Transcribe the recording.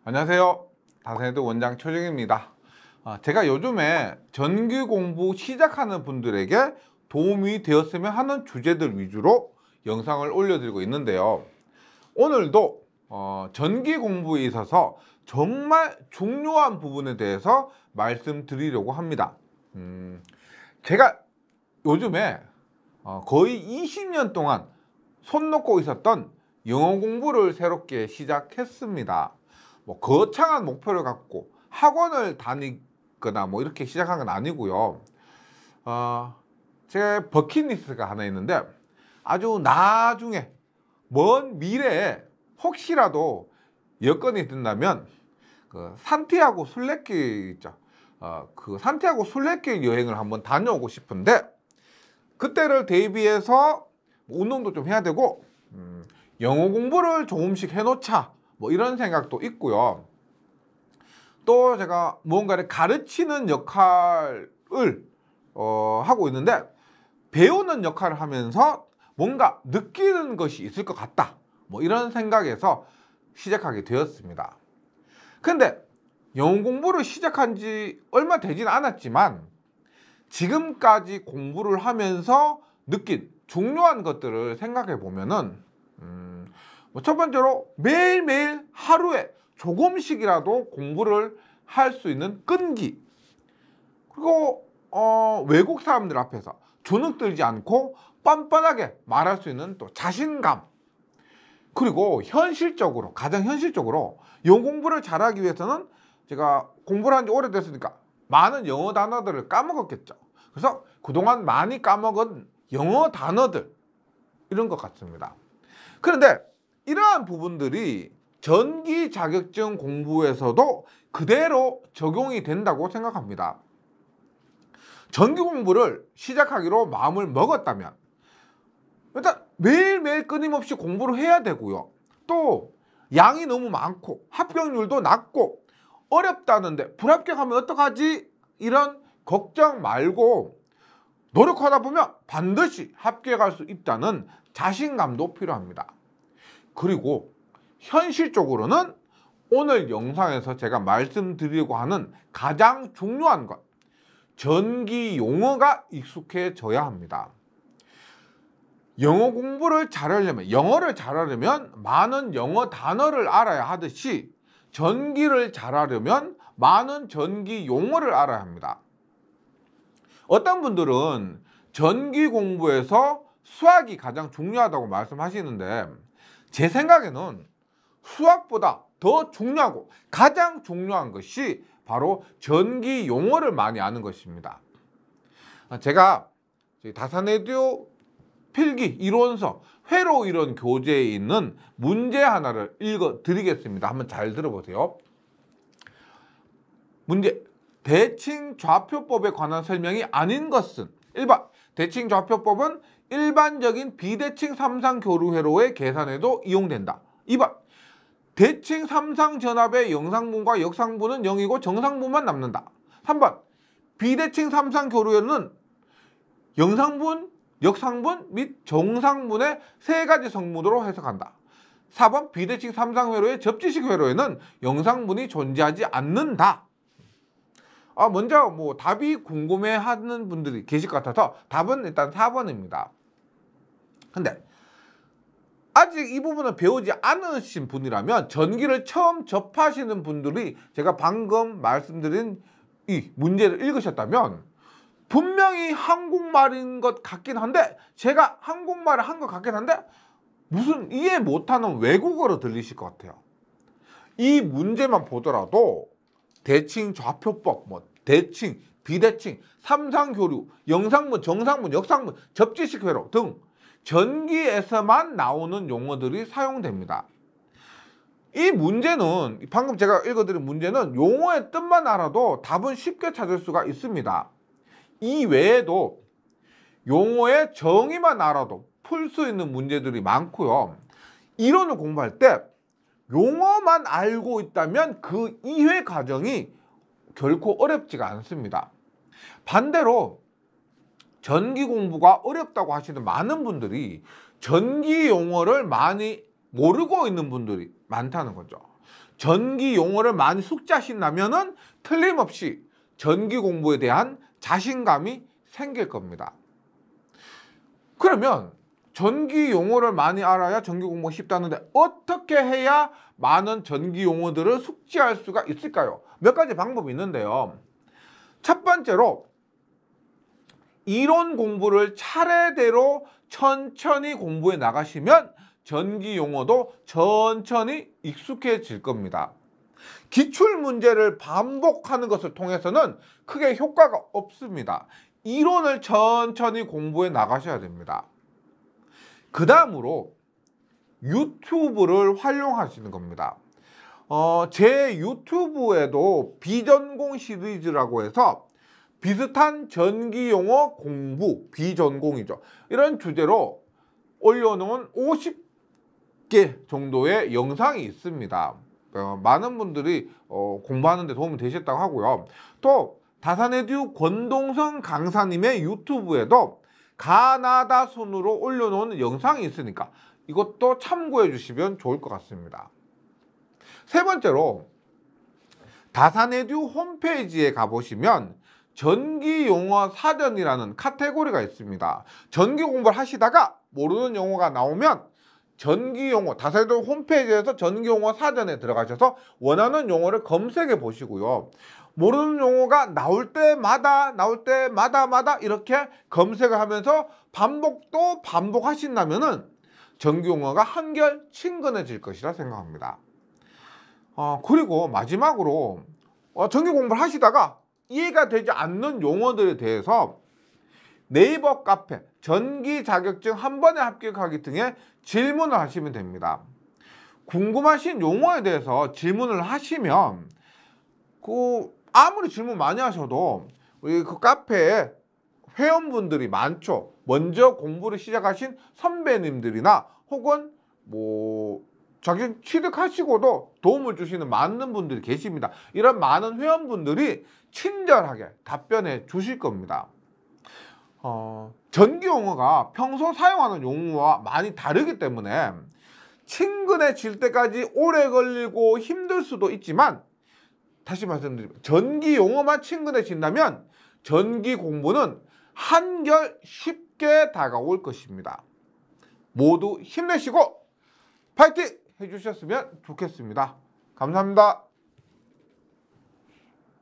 안녕하세요. 다산에드 원장 최정입니다. 제가 요즘에 전기 공부 시작하는 분들에게 도움이 되었으면 하는 주제들 위주로 영상을 올려드리고 있는데요. 오늘도 전기 공부에 있어서 정말 중요한 부분에 대해서 말씀드리려고 합니다. 제가 요즘에 거의 20년 동안 손 놓고 있었던 영어 공부를 새롭게 시작했습니다. 뭐 거창한 목표를 갖고 학원을 다니거나 뭐 이렇게 시작한 건 아니고요. 제 버킷리스트가 하나 있는데 아주 나중에 먼 미래에 혹시라도 여건이 된다면 그 산티아고 순례길 있죠. 그 산티아고 순례길 여행을 한번 다녀오고 싶은데 그때를 대비해서 운동도 좀 해야 되고 영어 공부를 조금씩 해놓자 뭐 이런 생각도 있고요. 또 제가 무언가를 가르치는 역할을 하고 있는데 배우는 역할을 하면서 뭔가 느끼는 것이 있을 것 같다 뭐 이런 생각에서 시작하게 되었습니다. 근데 영어 공부를 시작한 지 얼마 되진 않았지만 지금까지 공부를 하면서 느낀 중요한 것들을 생각해 보면은 첫 번째로 매일매일 하루에 조금씩이라도 공부를 할 수 있는 끈기, 그리고 외국 사람들 앞에서 주눅들지 않고 뻔뻔하게 말할 수 있는 또 자신감, 그리고 현실적으로, 가장 현실적으로 영어 공부를 잘하기 위해서는 제가 공부를 한 지 오래됐으니까 많은 영어 단어들을 까먹었겠죠. 그래서 그동안 많이 까먹은 영어 단어들, 이런 것 같습니다. 그런데 이러한 부분들이 전기 자격증 공부에서도 그대로 적용이 된다고 생각합니다. 전기 공부를 시작하기로 마음을 먹었다면 일단 매일매일 끊임없이 공부를 해야 되고요. 또 양이 너무 많고 합격률도 낮고 어렵다는데 불합격하면 어떡하지? 이런 걱정 말고 노력하다 보면 반드시 합격할 수 있다는 자신감도 필요합니다. 그리고 현실적으로는 오늘 영상에서 제가 말씀드리려고 하는 가장 중요한 것, 전기 용어가 익숙해져야 합니다. 영어 공부를 잘하려면, 영어를 잘하려면 많은 영어 단어를 알아야 하듯이 전기를 잘하려면 많은 전기 용어를 알아야 합니다. 어떤 분들은 전기 공부에서 수학이 가장 중요하다고 말씀하시는데 제 생각에는 수학보다 더 중요하고 가장 중요한 것이 바로 전기 용어를 많이 아는 것입니다. 제가 다산에듀 필기 이론서 회로 이론 교재에 있는 문제 하나를 읽어 드리겠습니다. 한번 잘 들어보세요. 문제: 대칭 좌표법에 관한 설명이 아닌 것은 1번 대칭 좌표법은 일반적인 비대칭 삼상교류회로의 계산에도 이용된다. 2번 대칭 삼상전압의 영상분과 역상분은 0이고 정상분만 남는다. 3번 비대칭 삼상교류회로는 영상분, 역상분 및 정상분의 세 가지 성분으로 해석한다. 4번 비대칭 삼상회로의 접지식 회로에는 영상분이 존재하지 않는다. 먼저 답이 궁금해하는 분들이 계실 것 같아서 답은 일단 4번입니다. 근데 아직 이 부분을 배우지 않으신 분이라면 전기를 처음 접하시는 분들이 제가 방금 말씀드린 이 문제를 읽으셨다면 분명히 한국말인 것 같긴 한데 제가 한국말을 한 것 같긴 한데 무슨 이해 못하는 외국어로 들리실 것 같아요. 이 문제만 보더라도 대칭 좌표법, 대칭, 비대칭, 삼상교류, 영상분, 정상분, 역상분, 접지식 회로 등 전기에서만 나오는 용어들이 사용됩니다. 이 문제는 방금 제가 읽어드린 문제는 용어의 뜻만 알아도 답은 쉽게 찾을 수가 있습니다. 이 외에도 용어의 정의만 알아도 풀 수 있는 문제들이 많고요. 이론을 공부할 때 용어만 알고 있다면 그 이해 과정이 결코 어렵지가 않습니다. 반대로 전기 공부가 어렵다고 하시는 많은 분들이 전기 용어를 많이 모르고 있는 분들이 많다는 거죠. 전기 용어를 많이 숙지하신다면은 틀림없이 전기 공부에 대한 자신감이 생길 겁니다. 그러면 전기 용어를 많이 알아야 전기 공부가 쉽다는데 어떻게 해야 많은 전기 용어들을 숙지할 수가 있을까요? 몇 가지 방법이 있는데요. 첫 번째로 이론 공부를 차례대로 천천히 공부해 나가시면 전기 용어도 천천히 익숙해질 겁니다. 기출 문제를 반복하는 것을 통해서는 크게 효과가 없습니다. 이론을 천천히 공부해 나가셔야 됩니다. 그 다음으로 유튜브를 활용하시는 겁니다. 제 유튜브에도 비전공 시리즈라고 해서 비슷한 전기 용어 공부, 비전공이죠. 이런 주제로 올려놓은 50개 정도의 영상이 있습니다. 많은 분들이 공부하는 데 도움이 되셨다고 하고요. 또 다산에듀 권동성 강사님의 유튜브에도 가나다 순으로 올려놓은 영상이 있으니까 이것도 참고해 주시면 좋을 것 같습니다. 세 번째로 다산에듀 홈페이지에 가보시면 전기용어 사전이라는 카테고리가 있습니다. 전기 공부를 하시다가 모르는 용어가 나오면 전기용어, 다산에듀 홈페이지에서 전기용어 사전에 들어가셔서 원하는 용어를 검색해 보시고요. 모르는 용어가 나올 때마다 이렇게 검색을 하면서 반복하신다면은 전기용어가 한결 친근해질 것이라 생각합니다. 그리고 마지막으로 전기 공부를 하시다가 이해가 되지 않는 용어들에 대해서 네이버 카페 전기 자격증 한 번에 합격하기 등의 질문을 하시면 됩니다. 궁금하신 용어에 대해서 질문을 하시면 아무리 질문 많이 하셔도 우리 그 카페에 회원분들이 많죠. 먼저 공부를 시작하신 선배님들이나 혹은 자격증 취득하시고도 도움을 주시는 많은 분들이 계십니다. 이런 많은 회원분들이 친절하게 답변해 주실 겁니다. 전기 용어가 평소 사용하는 용어와 많이 다르기 때문에 친근해질 때까지 오래 걸리고 힘들 수도 있지만 다시 말씀드리면 전기 용어만 친근해진다면 전기 공부는 한결 쉽게 다가올 것입니다. 모두 힘내시고 파이팅 해주셨으면 좋겠습니다. 감사합니다.